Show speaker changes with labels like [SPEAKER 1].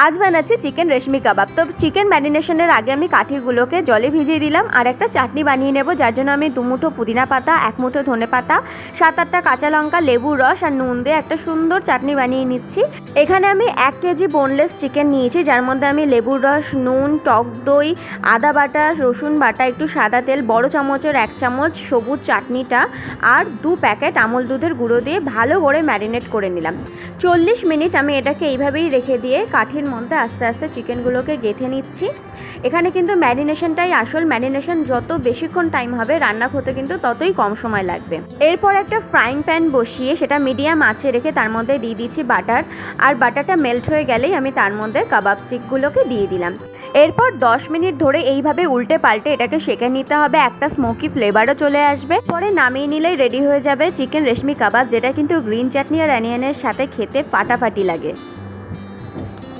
[SPEAKER 1] আজ বানাচ্ছি চিকেন রেশমি কাবাব। তো চিকেন ম্যারিনেশনের আগে আমি কাঠিগুলোকে জলে ভিজিয়ে দিলাম আর একটা চাটনি বানিয়ে নেব, যার জন্য আমি 2 মুঠো পুদিনা পাতা, 1 মুঠো ধনে পাতা, 7-8টা কাঁচা লঙ্কা, লেবুর রস আর নুন দিয়ে একটা সুন্দর চাটনি বানিয়ে নিচ্ছি। এখানে আমি 1 কেজি বোনলেস চিকেন নিয়েছি, যার মধ্যে আমি লেবুর রস, নুন, টক দই, আদা বাটা, রসুন বাটা, একটু সাদা তেল, বড় চামচের 1 চামচ সবুজ চাটনিটা আর 2 প্যাকেট আমুল দুধের গুঁড়ো দিয়ে ভালো করে ম্যারিনেট করে নিলাম। 40 মিনিট আমি এটাকে এইভাবেই রেখে দিয়ে কাঠির মধ্যে আস্তে আস্তে চিকেনগুলোকে গেঁথে নিচ্ছি। এখানে কিন্তু ম্যারিনেশনটাই আসল, ম্যারিনেশন যত বেশিক্ষণ টাইম হবে রান্না হতে কিন্তু ততই কম সময় লাগবে। এরপর একটা ফ্রাইং প্যান বসিয়ে সেটা মিডিয়াম আঁচে রেখে তার মধ্যে দিয়ে দিচ্ছি বাটার, আর বাটারটা মেল্ট হয়ে গেলেই আমি তার মধ্যে কাবাব স্টিকগুলোকে দিয়ে দিলাম। এরপর 10 মিনিট ধরে এইভাবে উল্টে পাল্টে এটাকে সেঁকে নিতে হবে, একটা স্মোকি ফ্লেভারও চলে আসবে। পরে নামিয়ে নিলেই রেডি হয়ে যাবে চিকেন রেশমি কাবাব, যেটা কিন্তু গ্রিন চাটনি আর অনিয়নের সাথে খেতে ফাটাফাটি লাগে।